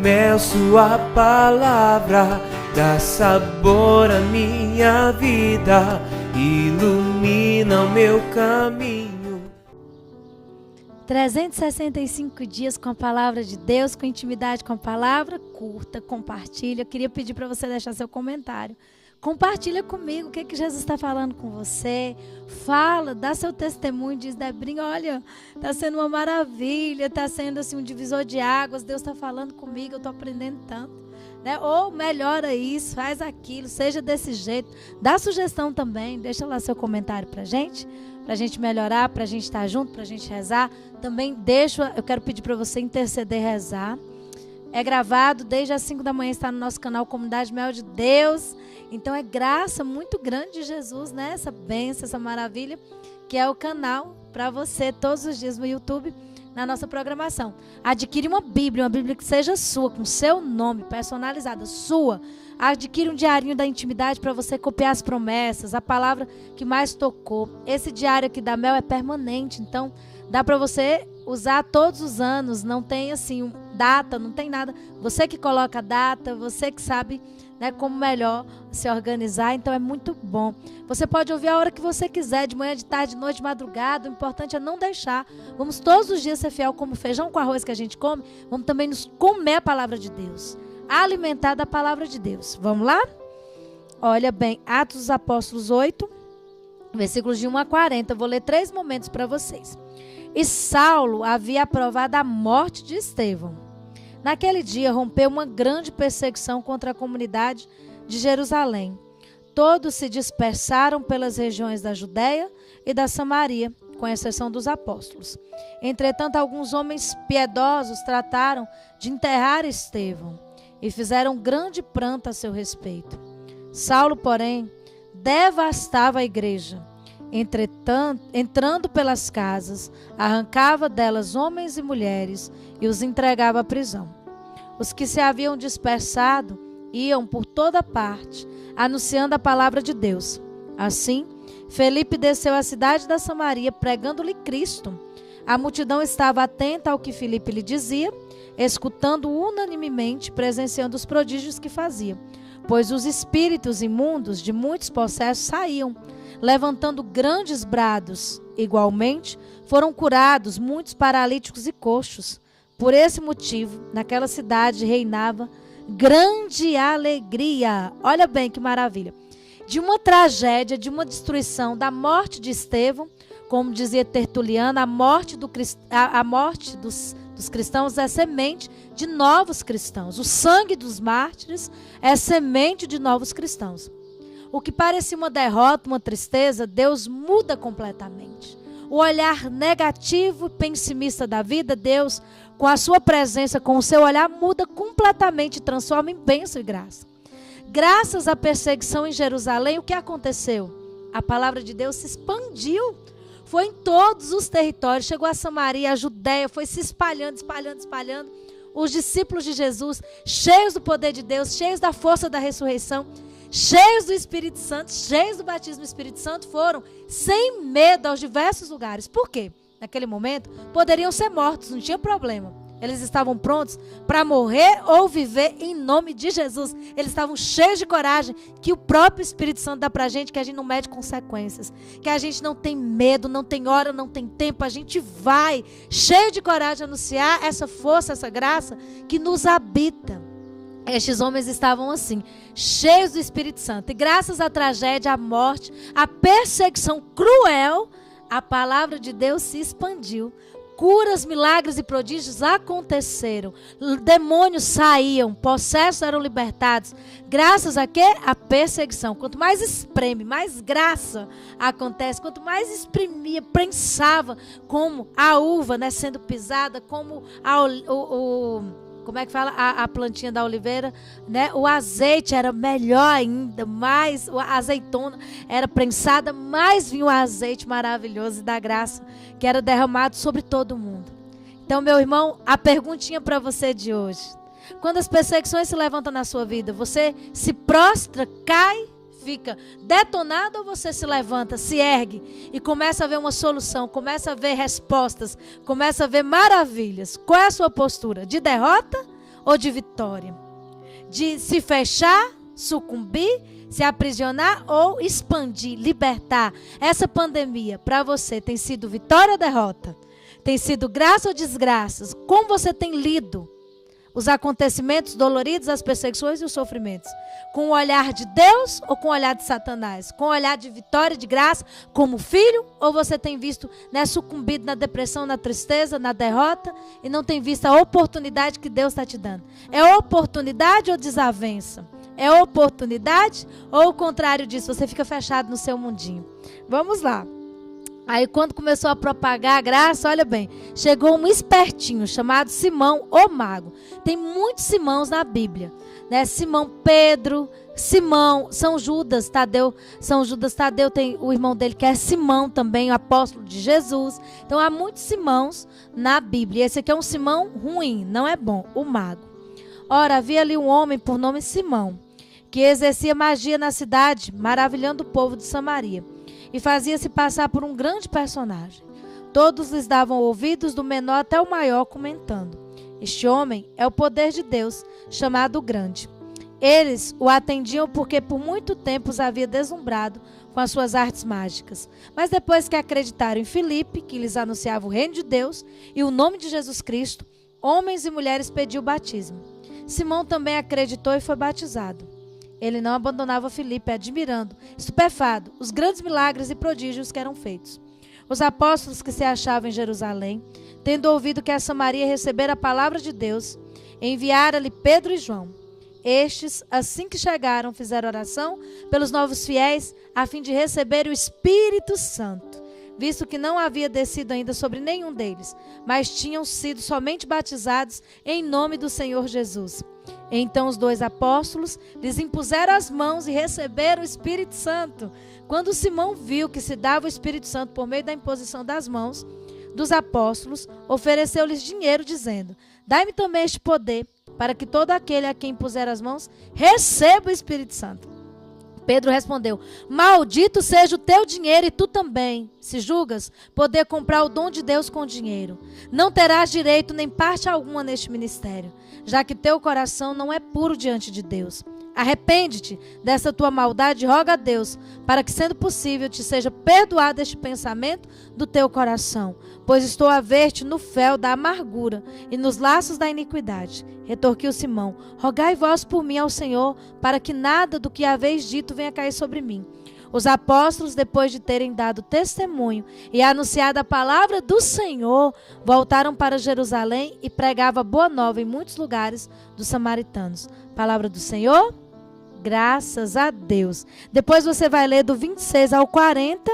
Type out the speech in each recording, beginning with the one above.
mel sua palavra, dá sabor à minha vida, ilumina o meu caminho. 365 dias com a palavra de Deus, com intimidade com a palavra, curta, compartilha. Eu queria pedir para você deixar seu comentário. Compartilha comigo o que Jesus está falando com você. Fala, dá seu testemunho, diz: Debrinha, olha, está sendo uma maravilha, está sendo assim um divisor de águas, Deus está falando comigo, eu estou aprendendo tanto. Né? Ou melhora isso, faz aquilo, seja desse jeito. Dá sugestão também, deixa lá seu comentário para gente melhorar, para a gente estar junto, para a gente rezar. Também eu quero pedir para você interceder, rezar. É gravado desde as 5 da manhã, está no nosso canal Comunidade Mel de Deus. Então é graça muito grande de Jesus, né? Essa bênção, essa maravilha, que é o canal para você todos os dias no YouTube, na nossa programação. Adquire uma Bíblia que seja sua, com seu nome, personalizada, sua. Adquire um diarinho da intimidade para você copiar as promessas, a palavra que mais tocou. Esse diário aqui da Mel é permanente, então dá para você usar todos os anos, não tem assim data, não tem nada. Você que coloca a data, você que sabe, né, como melhor se organizar, então é muito bom. Você pode ouvir a hora que você quiser, de manhã, de tarde, de noite, de madrugada. O importante é não deixar. Vamos todos os dias ser fiel, como feijão com arroz que a gente come, vamos também nos comer a palavra de Deus, alimentar da palavra de Deus. Vamos lá? Olha bem, Atos dos Apóstolos 8, versículos de 1 a 40. Eu vou ler 3 momentos para vocês. E Saulo havia aprovado a morte de Estevão. Naquele dia rompeu uma grande perseguição contra a comunidade de Jerusalém. Todos se dispersaram pelas regiões da Judeia e da Samaria, com exceção dos apóstolos. Entretanto, alguns homens piedosos trataram de enterrar Estevão e fizeram grande pranto a seu respeito. Saulo, porém, devastava a igreja. Entretanto, entrando pelas casas, arrancava delas homens e mulheres e os entregava à prisão. Os que se haviam dispersado iam por toda parte, anunciando a palavra de Deus. Assim, Felipe desceu à cidade da Samaria, pregando-lhe Cristo. A multidão estava atenta ao que Felipe lhe dizia, escutando unanimemente, presenciando os prodígios que fazia. Pois os espíritos imundos de muitos possessos saíam, levantando grandes brados. Igualmente, foram curados muitos paralíticos e coxos. Por esse motivo, naquela cidade reinava grande alegria. Olha bem que maravilha. De uma tragédia, de uma destruição, da morte de Estevão, como dizia Tertuliano, a morte dos cristãos é semente de novos cristãos. O sangue dos mártires é semente de novos cristãos. O que parecia uma derrota, uma tristeza, Deus muda completamente. O olhar negativo e pessimista da vida, Deus, com a sua presença, com o seu olhar, muda completamente, transforma em bênção e graça. Graças à perseguição em Jerusalém, o que aconteceu? A palavra de Deus se expandiu. Foi em todos os territórios, chegou a Samaria, a Judeia, foi se espalhando. Os discípulos de Jesus, cheios do poder de Deus, cheios da força da ressurreição, cheios do Espírito Santo, cheios do batismo do Espírito Santo, foram sem medo aos diversos lugares. Por quê? Naquele momento, poderiam ser mortos, não tinha problema. Eles estavam prontos para morrer ou viver em nome de Jesus. Eles estavam cheios de coragem, que o próprio Espírito Santo dá para a gente, que a gente não mede consequências, que a gente não tem medo, não tem hora, não tem tempo, a gente vai cheio de coragem anunciar essa força, essa graça que nos habita. Estes homens estavam assim, cheios do Espírito Santo. E graças à tragédia, à morte, à perseguição cruel, a palavra de Deus se expandiu. Curas, milagres e prodígios aconteceram. Demônios saíam, possessos eram libertados. Graças a quê? A perseguição. Quanto mais espreme, mais graça acontece. Quanto mais espremia, prensava, como a uva, né, sendo pisada, como como é que fala? A plantinha da oliveira, né? O azeite era melhor ainda, mais a azeitona era prensada, mais vinha o azeite maravilhoso e da graça que era derramado sobre todo mundo. Então, meu irmão, a perguntinha para você de hoje: quando as perseguições se levantam na sua vida, você se prostra, cai, fica detonado, ou você se levanta, se ergue e começa a ver uma solução, começa a ver respostas, começa a ver maravilhas? Qual é a sua postura? De derrota ou de vitória? De se fechar, sucumbir, se aprisionar ou expandir, libertar? Essa pandemia para você tem sido vitória ou derrota? Tem sido graça ou desgraças? Como você tem lido os acontecimentos doloridos, as perseguições e os sofrimentos? Com o olhar de Deus ou com o olhar de Satanás? Com o olhar de vitória, de graça, como filho? Ou você tem visto, né, sucumbido na depressão, na tristeza, na derrota e não tem visto a oportunidade que Deus está te dando? É oportunidade ou desavença? É oportunidade ou o contrário disso? Você fica fechado no seu mundinho. Vamos lá. Aí quando começou a propagar a graça, olha bem, chegou um espertinho chamado Simão, o mago. Tem muitos Simãos na Bíblia, né? Simão Pedro, Simão, São Judas Tadeu tem o irmão dele que é Simão também, o apóstolo de Jesus. Então há muitos Simãos na Bíblia. Esse aqui é um Simão ruim, não é bom, o mago. Ora, havia ali um homem por nome Simão, que exercia magia na cidade, maravilhando o povo de Samaria. E fazia-se passar por um grande personagem. Todos lhes davam ouvidos, do menor até o maior, comentando: este homem é o poder de Deus, chamado Grande. Eles o atendiam porque por muito tempo os havia deslumbrado com as suas artes mágicas. Mas depois que acreditaram em Filipe, que lhes anunciava o reino de Deus e o nome de Jesus Cristo, homens e mulheres pediam o batismo. Simão também acreditou e foi batizado. Ele não abandonava Filipe, admirando, estupefado, os grandes milagres e prodígios que eram feitos. Os apóstolos que se achavam em Jerusalém, tendo ouvido que a Samaria recebera a palavra de Deus, enviaram-lhe Pedro e João. Estes, assim que chegaram, fizeram oração pelos novos fiéis, a fim de receber o Espírito Santo, visto que não havia descido ainda sobre nenhum deles, mas tinham sido somente batizados em nome do Senhor Jesus. Então os dois apóstolos lhes impuseram as mãos e receberam o Espírito Santo. Quando Simão viu que se dava o Espírito Santo por meio da imposição das mãos dos apóstolos, ofereceu-lhes dinheiro, dizendo: dai-me também este poder, para que todo aquele a quem impuser as mãos receba o Espírito Santo. Pedro respondeu: maldito seja o teu dinheiro e tu também, se julgas poder comprar o dom de Deus com dinheiro. Não terás direito nem parte alguma neste ministério, já que teu coração não é puro diante de Deus. Arrepende-te dessa tua maldade e roga a Deus, para que, sendo possível, te seja perdoado este pensamento do teu coração. Pois estou a ver-te no fel da amargura e nos laços da iniquidade. Retorquiu Simão: rogai vós por mim ao Senhor, para que nada do que haveis dito venha cair sobre mim. Os apóstolos, depois de terem dado testemunho e anunciado a palavra do Senhor, voltaram para Jerusalém e pregavam a boa nova em muitos lugares dos samaritanos. Palavra do Senhor, graças a Deus. Depois você vai ler do 26 ao 40,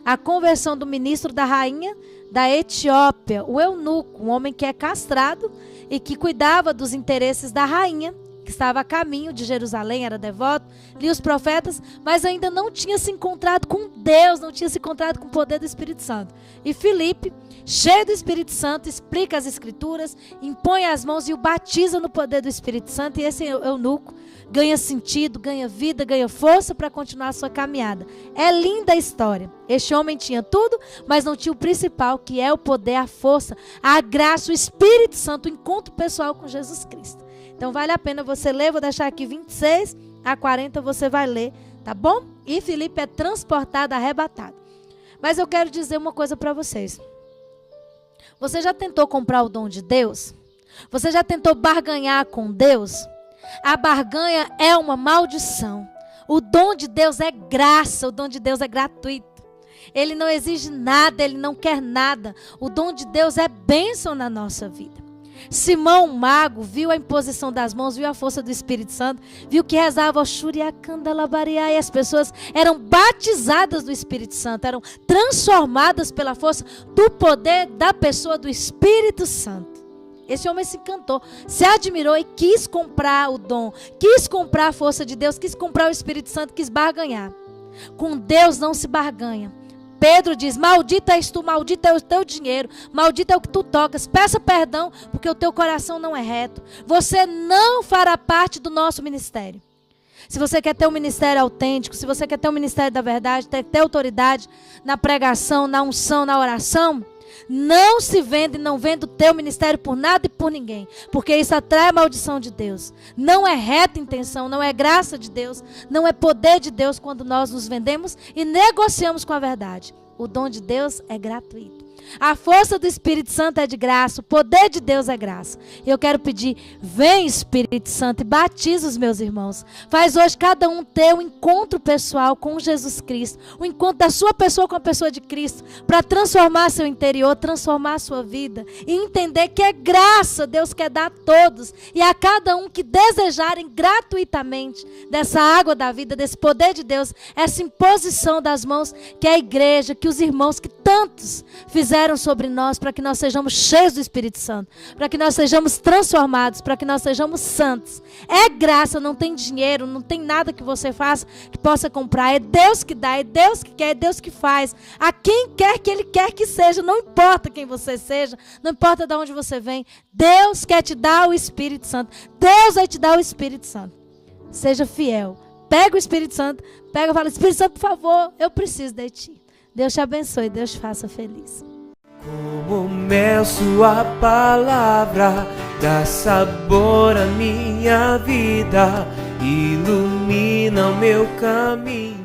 a conversão do ministro da rainha da Etiópia, o eunuco, um homem que é castrado e que cuidava dos interesses da rainha, que estava a caminho de Jerusalém, era devoto, lia os profetas, mas ainda não tinha se encontrado com Deus, não tinha se encontrado com o poder do Espírito Santo. E Filipe, cheio do Espírito Santo, explica as Escrituras, impõe as mãos e o batiza no poder do Espírito Santo, e esse eunuco ganha sentido, ganha vida, ganha força para continuar a sua caminhada. É linda a história. Este homem tinha tudo, mas não tinha o principal, que é o poder, a força, a graça, o Espírito Santo, o encontro pessoal com Jesus Cristo. Então vale a pena você ler, vou deixar aqui 26 a 40, você vai ler, tá bom? E Filipe é transportado, arrebatado. Mas eu quero dizer uma coisa para vocês. Você já tentou comprar o dom de Deus? Você já tentou barganhar com Deus? A barganha é uma maldição. O dom de Deus é graça, o dom de Deus é gratuito. Ele não exige nada, ele não quer nada. O dom de Deus é bênção na nossa vida. Simão, o mago, viu a imposição das mãos, viu a força do Espírito Santo, viu que rezava e as pessoas eram batizadas do Espírito Santo, eram transformadas pela força do poder da pessoa do Espírito Santo. Esse homem se encantou, se admirou e quis comprar o dom, quis comprar a força de Deus, quis comprar o Espírito Santo, quis barganhar. Com Deus não se barganha. Pedro diz: maldito és tu, maldito é o teu dinheiro, maldito é o que tu tocas, peça perdão, porque o teu coração não é reto. Você não fará parte do nosso ministério. Se você quer ter um ministério autêntico, se você quer ter um ministério da verdade, ter autoridade na pregação, na unção, na oração, Não se venda e não venda o teu ministério por nada e por ninguém, porque isso atrai a maldição de Deus. Não é reta intenção, não é graça de Deus, não é poder de Deus quando nós nos vendemos e negociamos com a verdade. O dom de Deus é gratuito. A força do Espírito Santo é de graça, o poder de Deus é graça. Eu quero pedir, vem Espírito Santo e batiza os meus irmãos. Faz hoje cada um ter um encontro pessoal com Jesus Cristo, o encontro da sua pessoa com a pessoa de Cristo, para transformar seu interior, transformar a sua vida e entender que é graça, Deus quer dar a todos e a cada um que desejarem gratuitamente dessa água da vida, desse poder de Deus, essa imposição das mãos que a igreja, que os irmãos, que tantos fizeram sobre nós, para que nós sejamos cheios do Espírito Santo, para que nós sejamos transformados, para que nós sejamos santos. É graça, não tem dinheiro, não tem nada que você faça que possa comprar. É Deus que dá, é Deus que quer, é Deus que faz. A quem quer que Ele quer que seja, não importa quem você seja, não importa de onde você vem, Deus quer te dar o Espírito Santo. Deus vai te dar o Espírito Santo. Seja fiel. Pega o Espírito Santo, pega e fala, Espírito Santo, por favor, eu preciso de ti. Deus te abençoe, Deus te faça feliz. Como mel sua palavra dá sabor à minha vida, ilumina o meu caminho.